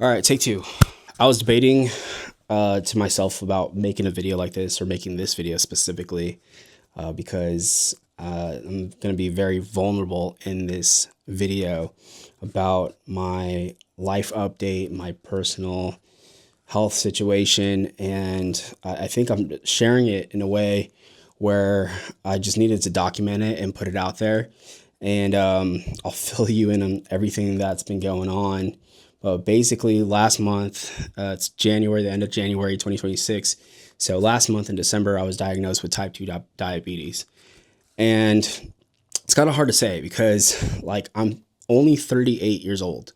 All right, take two. I was debating to myself about making a video like this or making this video specifically because I'm going to be very vulnerable in this video about my life update, my personal health situation, and I think I'm sharing it in a way where I just needed to document it and put it out there. And I'll fill you in on everything that's been going on. But basically, last month, it's January, the end of January 2026. So last month in December, I was diagnosed with type 2 diabetes. And it's kind of hard to say because, like, I'm only 38 years old.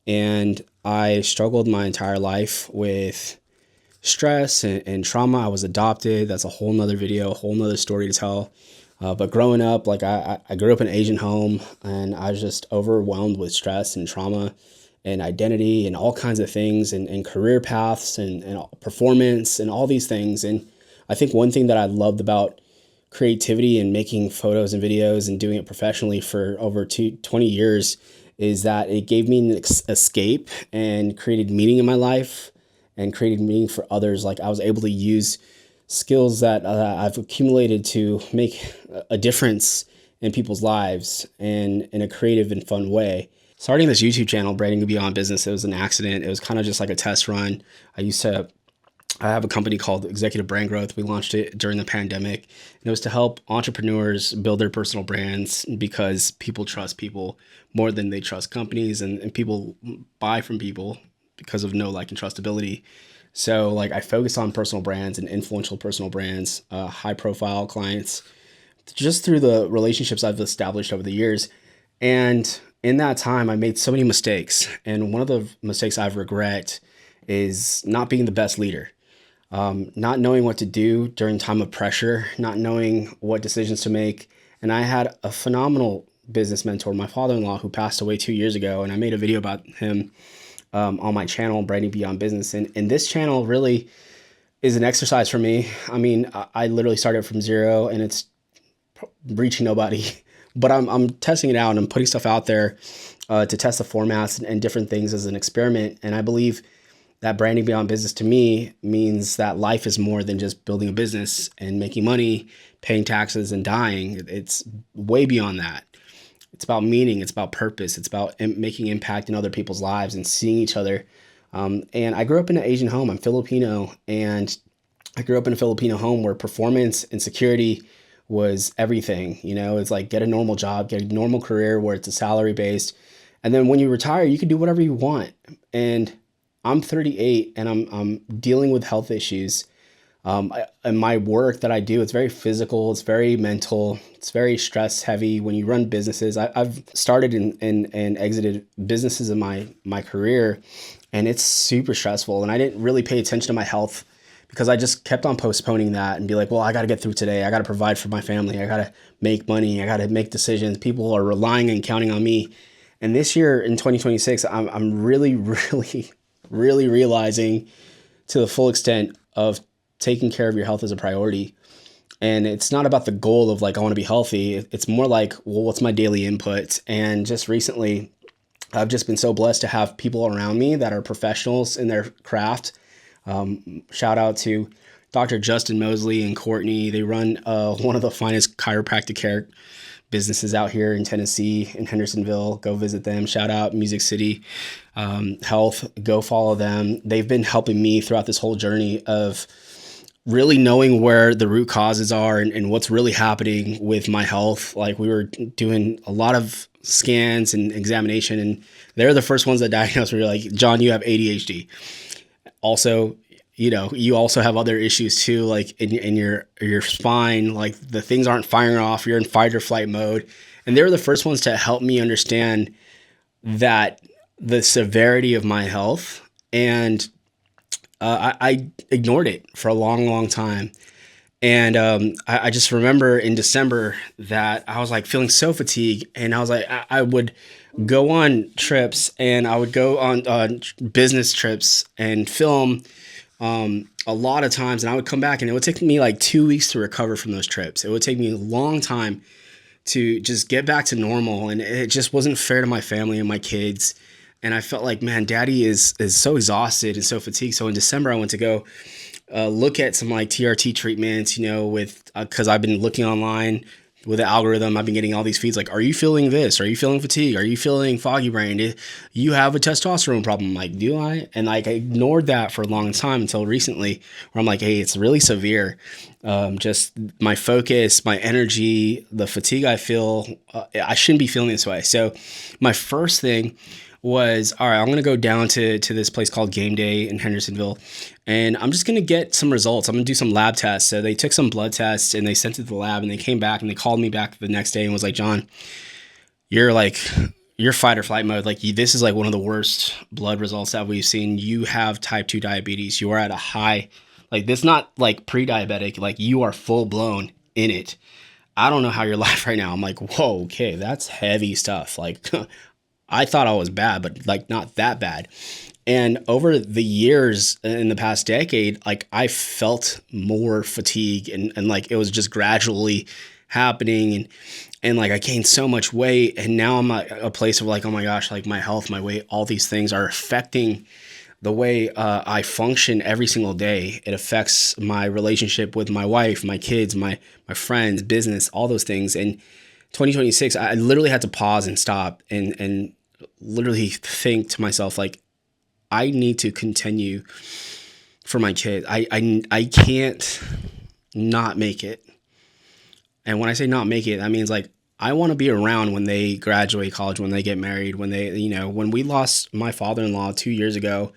And I struggled my entire life with stress and trauma. I was adopted. That's a whole nother video, a whole nother story to tell. But growing up, like I grew up in an Asian home, and I was just overwhelmed with stress and trauma and identity and all kinds of things and career paths and performance and all these things. And I think one thing that I loved about creativity and making photos and videos and doing it professionally for over 20 years is that it gave me an escape and created meaning in my life and created meaning for others. Like I was able to use skills that I've accumulated to make a difference in people's lives and in a creative and fun way. Starting this YouTube channel, Branding Beyond Business, it was an accident. It was kind of just like a test run. I have a company called Executive Brand Growth. We launched it during the pandemic, and it was to help entrepreneurs build their personal brands because people trust people more than they trust companies, and people buy from people because of know, like, and trustability. So like I focus on personal brands and influential personal brands, high profile clients, just through the relationships I've established over the years. And in that time, I made so many mistakes. And one of the mistakes I regret is not being the best leader, not knowing what to do during time of pressure, not knowing what decisions to make. And I had a phenomenal business mentor, my father-in-law, who passed away 2 years ago. And I made a video about him on my channel, Branding Beyond Business. And this channel really is an exercise for me. I mean, I literally started from zero, and it's reaching nobody, but I'm testing it out and I'm putting stuff out there to test the formats and different things as an experiment. And I believe that branding beyond business to me means that life is more than just building a business and making money, paying taxes, and dying. It's way beyond that. It's about meaning. It's about purpose. It's about making impact in other people's lives and seeing each other. And I grew up in an Asian home. I'm Filipino, and I grew up in a Filipino home where performance and security was everything. You know, it's like get a normal job, get a normal career where it's a salary based. And then when you retire, you can do whatever you want. And I'm 38 and I'm dealing with health issues. And my work that I do, it's very physical, it's very mental, it's very stress heavy. When you run businesses, I've started and exited businesses in my career, and it's super stressful. And I didn't really pay attention to my health because I just kept on postponing that and be like, well, I got to get through today. I got to provide for my family. I got to make money. I got to make decisions. People are relying and counting on me. And this year in 2026, I'm really, really, really realizing to the full extent of taking care of your health as a priority. And it's not about the goal of like, I want to be healthy. It's more like, well, what's my daily input? And just recently, I've just been so blessed to have people around me that are professionals in their craft. Shout out to Dr. Justin Mosley and Courtney. They run one of the finest chiropractic care businesses out here in Tennessee, in Hendersonville. Go visit them. Shout out Music City Health. Go follow them. They've been helping me throughout this whole journey of really knowing where the root causes are and what's really happening with my health. Like we were doing a lot of scans and examination, and they're the first ones that diagnosed me. Like, John, you have ADHD. Also, you know, you also have other issues too, like in your spine, like the things aren't firing off. You're in fight or flight mode. And they're the first ones to help me understand that the severity of my health. And I ignored it for a long, long time. And I just remember in December that I was like feeling so fatigued, and I was like, I would go on trips, and I would go on business trips and film a lot of times, and I would come back, and it would take me like 2 weeks to recover from those trips. It would take me a long time to just get back to normal, and it just wasn't fair to my family and my kids. and I felt like, man, daddy is so exhausted and so fatigued. So in December, I went to go look at some like TRT treatments, with because I've been looking online with the algorithm. I've been getting all these feeds like, are you feeling this? Are you feeling fatigue? Are you feeling foggy brain? You have a testosterone problem. I'm like, do I? And like, I ignored that for a long time until recently, where I'm like, hey, it's really severe. Just my focus, my energy, the fatigue I feel, I shouldn't be feeling this way. So my first thing was, all right, I'm going to go down to this place called Game Day in Hendersonville, and I'm just going to get some results. I'm going to do some lab tests. So they took some blood tests and they sent it to the lab, and they came back and they called me back the next day and was like, John, you're like, you're fight or flight mode. Like, this is like one of the worst blood results that we've seen. You have type 2 diabetes. You are at a high, like, this not like pre-diabetic, like you are full blown in it. I don't know how you're alive right now. I'm like, whoa, okay, that's heavy stuff. Like, I thought I was bad, but like not that bad. And over the years in the past decade, like I felt more fatigue, and like it was just gradually happening, and like I gained so much weight, and now I'm at a place of like, oh my gosh, like my health, my weight, all these things are affecting the way I function every single day. It affects my relationship with my wife, my kids, my friends, business, all those things. And 2026, I literally had to pause and stop and literally think to myself, like, I need to continue for my kids. I can't not make it. And when I say not make it, that means like I want to be around when they graduate college, when they get married, when they, when we lost my father-in-law 2 years ago,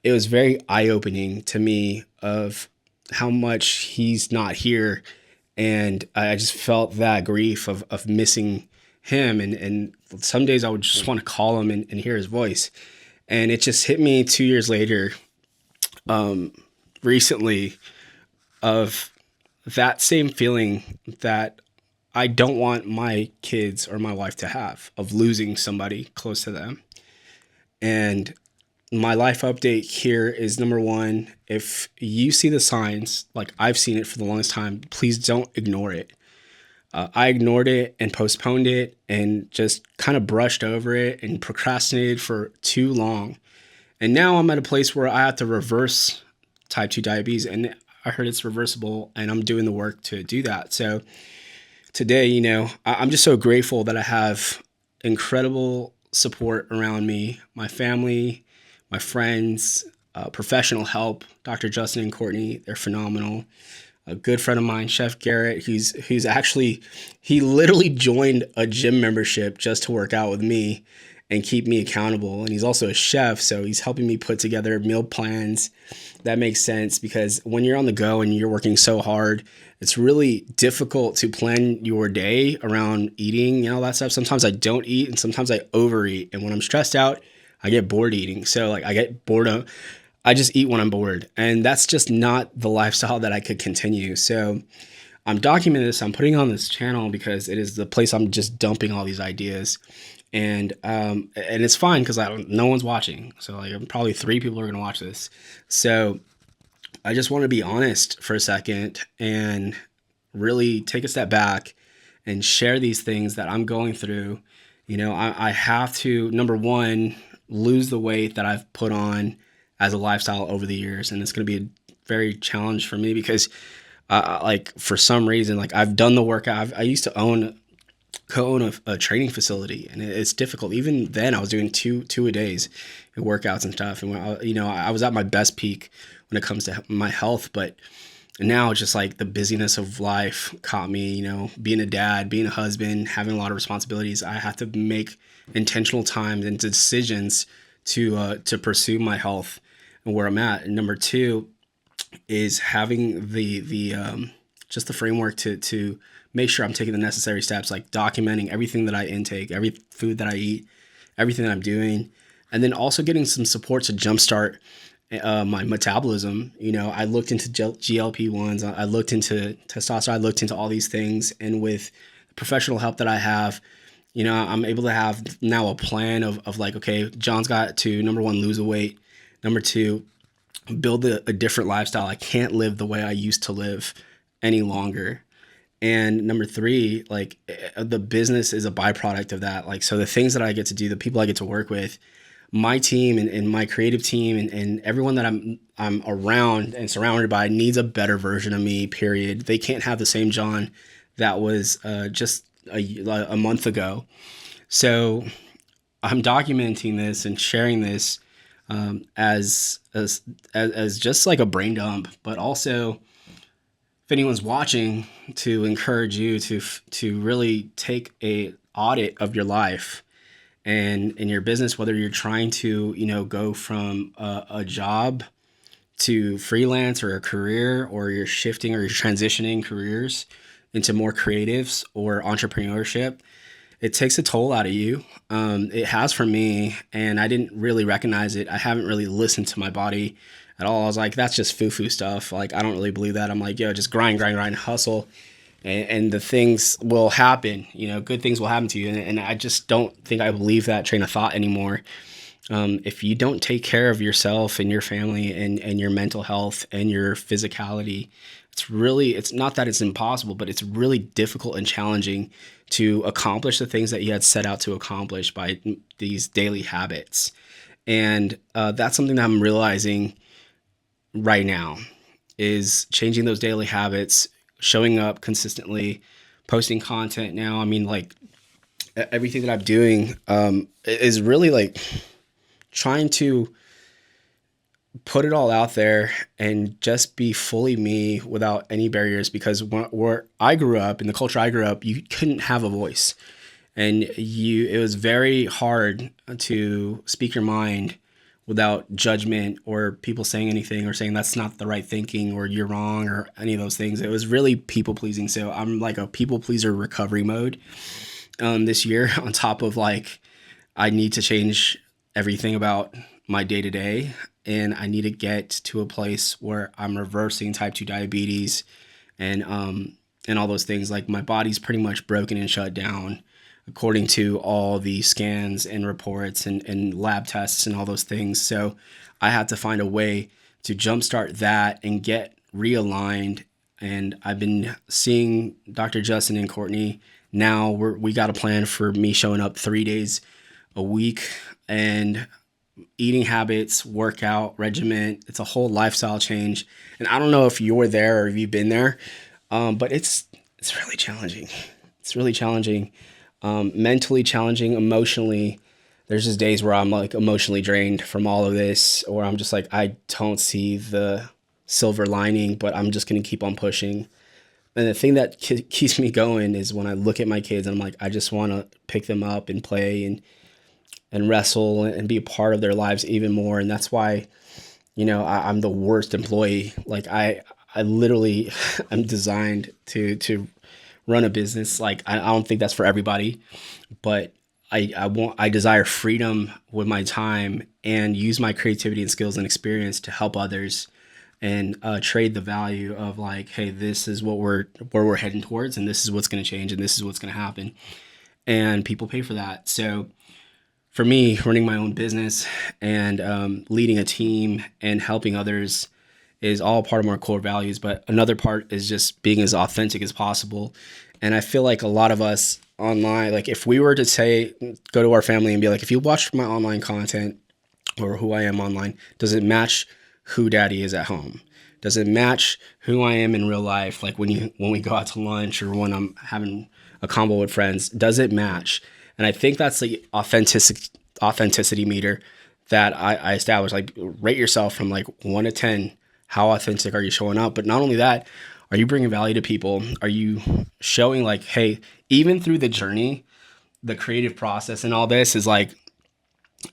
it was very eye-opening to me of how much he's not here. And I just felt that grief of missing him. And some days I would just want to call him and hear his voice. And it just hit me 2 years later, recently, of that same feeling that I don't want my kids or my wife to have, of losing somebody close to them. And my life update here is, number one, if you see the signs, like I've seen it for the longest time, please don't ignore it. I ignored it and postponed it and just kind of brushed over it and procrastinated for too long. And now I'm at a place where I have to reverse type 2 diabetes, and I heard it's reversible, and I'm doing the work to do that. So today, I'm just so grateful that I have incredible support around me, my family, my friends, professional help. Dr. Justin and Courtney, they're phenomenal. A good friend of mine, Chef Garrett, who's actually, he literally joined a gym membership just to work out with me and keep me accountable. And he's also a chef, so he's helping me put together meal plans. That makes sense, because when you're on the go and you're working so hard, it's really difficult to plan your day around eating and all that stuff. Sometimes I don't eat, and sometimes I overeat. And when I'm stressed out, I get bored eating. So like I get bored of, I just eat when I'm bored. And that's just not the lifestyle that I could continue. So I'm documenting this. I'm putting it on this channel because it is the place I'm just dumping all these ideas. And it's fine because no one's watching. So like probably 3 people are going to watch this. So I just want to be honest for a second and really take a step back and share these things that I'm going through. I have to, number one, lose the weight that I've put on as a lifestyle over the years. And it's going to be a very challenge for me because like for some reason, like I've done the workout. I used to co-own a training facility, and it's difficult. Even then I was doing two a days workouts and stuff. And when I was at my best peak when it comes to my health, but now it's just like the busyness of life caught me, being a dad, being a husband, having a lot of responsibilities. I have to make intentional times and decisions to pursue my health and where I'm at. And number two is having the just the framework to make sure I'm taking the necessary steps, like documenting everything that I intake, every food that I eat, everything that I'm doing, and then also getting some support to jumpstart my metabolism. I looked into GLP-1s, I looked into testosterone, I looked into all these things, and with the professional help that I have, I'm able to have now a plan of like, okay, John's got to, number one, lose the weight, number two, build a different lifestyle. I can't live the way I used to live any longer. And number three, like the business is a byproduct of that. Like, so the things that I get to do, the people I get to work with, my team and my creative team and everyone that I'm around and surrounded by needs a better version of me, period. They can't have the same John that was just a month ago. So I'm documenting this and sharing this as just like a brain dump, but also if anyone's watching, to encourage you to really take a audit of your life and in your business, whether you're trying to go from a job to freelance or a career, or you're shifting or you're transitioning careers into more creatives or entrepreneurship. It takes a toll out of you. It has for me, and I didn't really recognize it. I haven't really listened to my body at all. I was like, that's just foo-foo stuff. Like, I don't really believe that. I'm like, yo, just grind, hustle, and the things will happen. Good things will happen to you. And I just don't think I believe that train of thought anymore. If you don't take care of yourself and your family and your mental health and your physicality, it's not that it's impossible, but it's really difficult and challenging to accomplish the things that you had set out to accomplish by these daily habits. And that's something that I'm realizing right now, is changing those daily habits, showing up consistently, posting content now. I mean, like, everything that I'm doing is really like trying to put it all out there and just be fully me without any barriers. Because where I grew up, in the culture I grew up, you couldn't have a voice, and it was very hard to speak your mind without judgment or people saying anything or saying that's not the right thinking or you're wrong or any of those things. It was really people pleasing. So I'm like a people pleaser recovery mode this year, on top of like, I need to change everything about my day to day, and I need to get to a place where I'm reversing type 2 diabetes and all those things. Like, my body's pretty much broken and shut down according to all the scans and reports and lab tests and all those things. So I had to find a way to jumpstart that and get realigned. And I've been seeing Dr. Justin and Courtney. Now we got a plan for me showing up 3 days a week, and eating habits, workout regimen. It's a whole lifestyle change. And I don't know if you're there or if you've been there, but it's really challenging. It's really challenging, mentally challenging, emotionally. There's just days where I'm like emotionally drained from all of this, or I'm just like, I don't see the silver lining, but I'm just going to keep on pushing. And the thing that keeps me going is when I look at my kids and I'm like, I just want to pick them up and play and wrestle and be a part of their lives even more. And that's why, I'm the worst employee. Like, I literally I'm designed to run a business. Like, I don't think that's for everybody, but I desire freedom with my time and use my creativity and skills and experience to help others, and trade the value of like, hey, this is where we're heading towards, and this is what's going to change, and this is what's going to happen, and people pay for that. So for me, running my own business and leading a team and helping others is all part of my core values. But another part is just being as authentic as possible. And I feel like a lot of us online, like if we were to say, go to our family and be like, if you watch my online content or who I am online, does it match who daddy is at home? Does it match who I am in real life? Like when we go out to lunch or when I'm having a combo with friends, does it match? And I think that's the authenticity meter that I established. Like, rate yourself from like 1 to 10. How authentic are you showing up? But not only that, are you bringing value to people? Are you showing like, hey, even through the journey, the creative process and all this is like,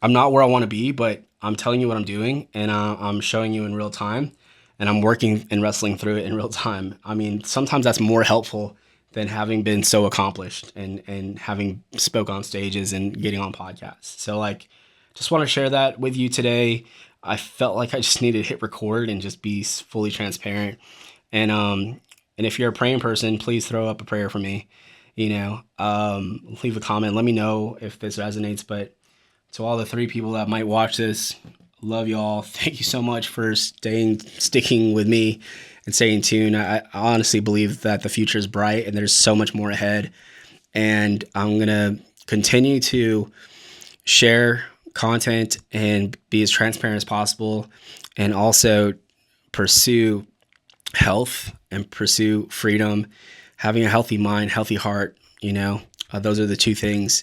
I'm not where I want to be, but I'm telling you what I'm doing, and I'm showing you in real time, and I'm working and wrestling through it in real time. I mean, sometimes that's more helpful than having been so accomplished and having spoke on stages and getting on podcasts. So like, just want to share that with you today. I felt like I just needed to hit record and just be fully transparent. And if you're a praying person, please throw up a prayer for me, leave a comment. Let me know if this resonates. But to all the 3 people that might watch this, love y'all. Thank you so much for sticking with me and staying tuned. I honestly believe that the future is bright and there's so much more ahead. And I'm going to continue to share content and be as transparent as possible, and also pursue health and pursue freedom, having a healthy mind, healthy heart, those are the two things.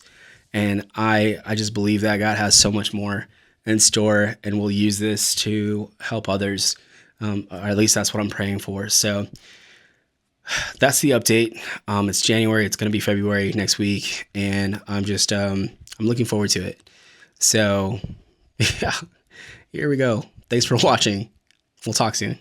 And I just believe that God has so much more in store and will use this to help others. Or at least that's what I'm praying for. So that's the update. It's January. It's going to be February next week. And I'm looking forward to it. So yeah, here we go. Thanks for watching. We'll talk soon.